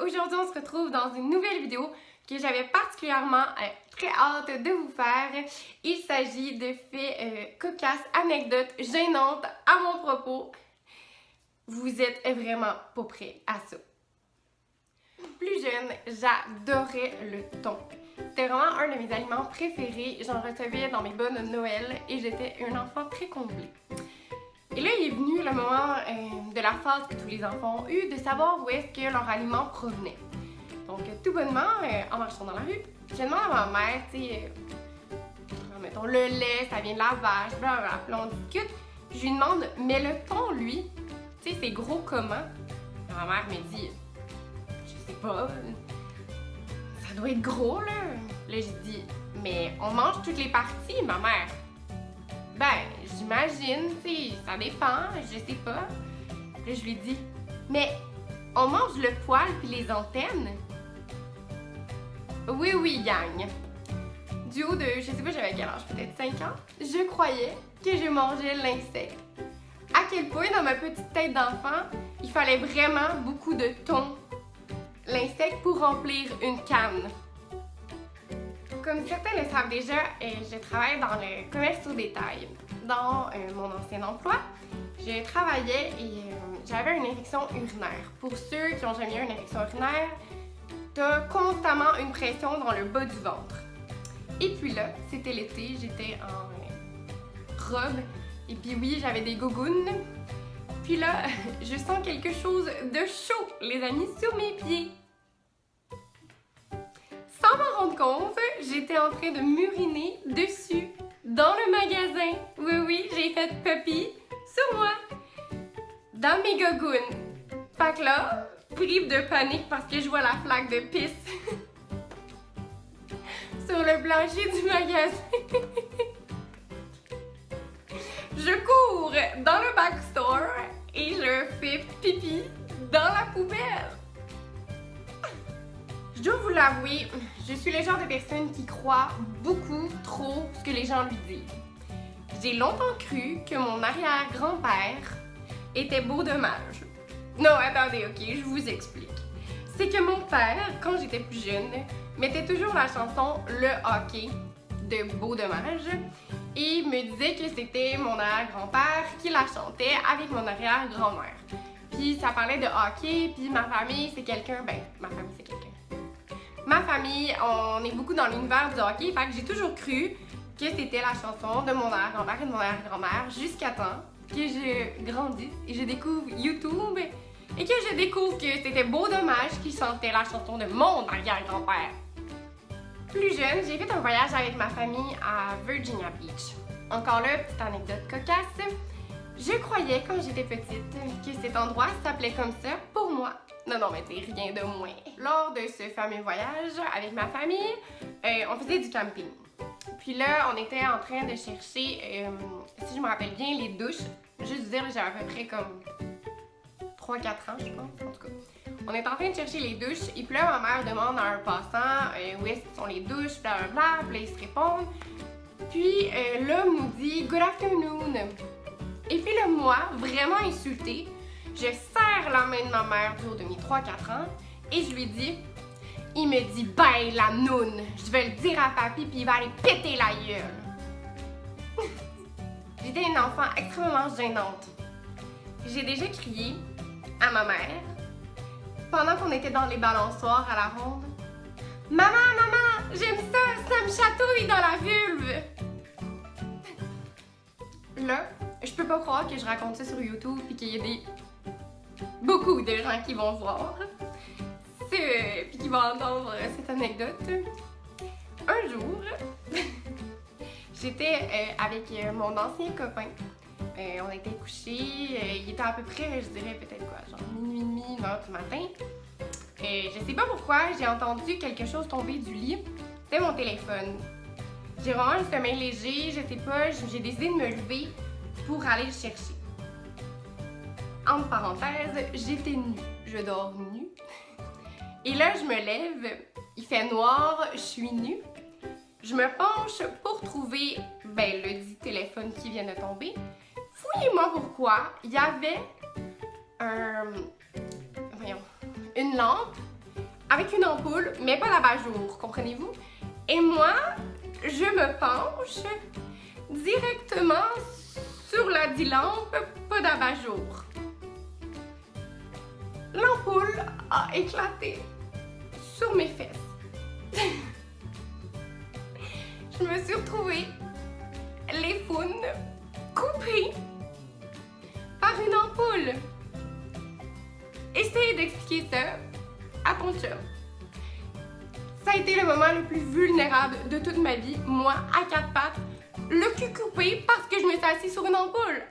Aujourd'hui, on se retrouve dans une nouvelle vidéo que j'avais particulièrement très hâte de vous faire. Il s'agit de faits cocasses, anecdotes gênantes à mon propos. Vous êtes vraiment pas prêts à ça. Plus jeune, j'adorais le thon. C'était vraiment un de mes aliments préférés. J'en recevais dans mes bonnes de Noël et j'étais un enfant très comblé. Et là, il est venu le moment de la phase que tous les enfants ont eu de savoir où est-ce que leur aliment provenait. Donc, tout bonnement, en marchant dans la rue, je demande à ma mère, tu sais, mettons, le lait, ça vient de la vache, blablabla, puis là, on discute. Je lui demande, mais le thon, lui, tu sais, c'est gros comment? Et ma mère me dit, je sais pas, ça doit être gros, là. Là, je dis, mais on mange toutes les parties, ma mère. Ben, j'imagine, tu sais, ça dépend, je sais pas. Là, je lui dis, mais on mange le poil puis les antennes? Oui, gang. Du haut de, je sais pas, j'avais quel âge, peut-être 5 ans, je croyais que je mangeais l'insecte. À quel point, dans ma petite tête d'enfant, il fallait vraiment beaucoup de thon, l'insecte, pour remplir une canne. Comme certains le savent déjà, je travaille dans le commerce au détail. Dans mon ancien emploi, je travaillais et j'avais une infection urinaire. Pour ceux qui n'ont jamais eu une infection urinaire, t'as constamment une pression dans le bas du ventre. Et puis là, c'était l'été, j'étais en robe et puis oui, j'avais des gougounes. Puis là, je sens quelque chose de chaud, les amis, sur mes pieds. Sans m'en rendre compte, j'étais en train de m'uriner dessus, dans le magasin. Oui, j'ai fait pipi sur moi, dans mes gougounes. Fait que là, prise de panique parce que je vois la flaque de pisse sur le plancher du magasin. Je cours dans le backstore et je fais pipi dans la poubelle. Je dois vous l'avouer, je suis le genre de personne qui croit beaucoup trop ce que les gens lui disent. J'ai longtemps cru que mon arrière-grand-père était beau dommage. Non, attendez, ok, je vous explique. C'est que mon père, quand j'étais plus jeune, mettait toujours la chanson Le Hockey de Beau dommage et me disait que c'était mon arrière-grand-père qui la chantait avec mon arrière-grand-mère. Puis ça parlait de hockey, puis ma famille c'est quelqu'un, ma famille, on est beaucoup dans l'univers du hockey, fait que j'ai toujours cru que c'était la chanson de mon arrière-grand-père et de mon arrière-grand-mère jusqu'à temps que je grandisse et je découvre YouTube et que je découvre que c'était Beau dommage qui chantait la chanson de mon arrière-grand-père. Plus jeune, j'ai fait un voyage avec ma famille à Virginia Beach. Encore là, petite anecdote cocasse. Je croyais quand j'étais petite que cet endroit s'appelait comme ça pour moi. Non, mais c'est rien de moins. Lors de ce fameux voyage avec ma famille, on faisait du camping. Puis là, on était en train de chercher, si je me rappelle bien, les douches. Juste dire, j'avais à peu près comme 3-4 ans, je pense, en tout cas. On est en train de chercher les douches et puis là, ma mère demande à un passant où est-ce que sont les douches, blablabla, puis là, ils se répondent. Puis l'homme nous dit « Good afternoon ». Et puis là, moi, vraiment insultée, je serre la main de ma mère du haut de mes 3-4 ans et je lui dis, il me dit, ben la noune, je vais le dire à papy puis il va aller péter la gueule. J'étais une enfant extrêmement gênante. J'ai déjà crié à ma mère pendant qu'on était dans les balançoires à la ronde. Maman, j'aime ça, ça me chatouille dans la vulve. Là, je peux pas croire que je raconte ça sur YouTube et qu'il y ait beaucoup de gens qui vont voir puis qui vont entendre cette anecdote. Un jour, j'étais avec mon ancien copain. On était couchés, il était à peu près, je dirais peut-être quoi, genre minuit et demi, 1h du matin. Je sais pas pourquoi, j'ai entendu quelque chose tomber du lit. C'était mon téléphone. J'ai vraiment le sommeil léger, je sais pas, j'ai décidé de me lever pour aller le chercher. Entre parenthèses, j'étais nue. Je dors nue. Et là, je me lève, il fait noir, je suis nue. Je me penche pour trouver, le dit téléphone qui vient de tomber. Fouillez-moi pourquoi, il y avait une lampe avec une ampoule, mais pas d'abat-jour, comprenez-vous? Et moi, je me penche directement sur la dit lampe, pas d'abat-jour. L'ampoule a éclaté sur mes fesses. Je me suis retrouvée les faunes coupées par une ampoule. Essaye d'expliquer ça à ton chum. Ça a été le moment le plus vulnérable de toute ma vie. Moi, à quatre pattes, le cul coupé parce que je me suis assise sur une ampoule.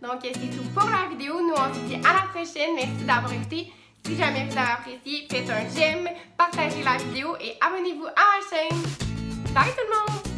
Donc, c'est tout pour la vidéo. Nous, on se dit à la prochaine. Merci d'avoir écouté. Si jamais vous avez apprécié, faites un j'aime, partagez la vidéo et abonnez-vous à ma chaîne. Bye tout le monde!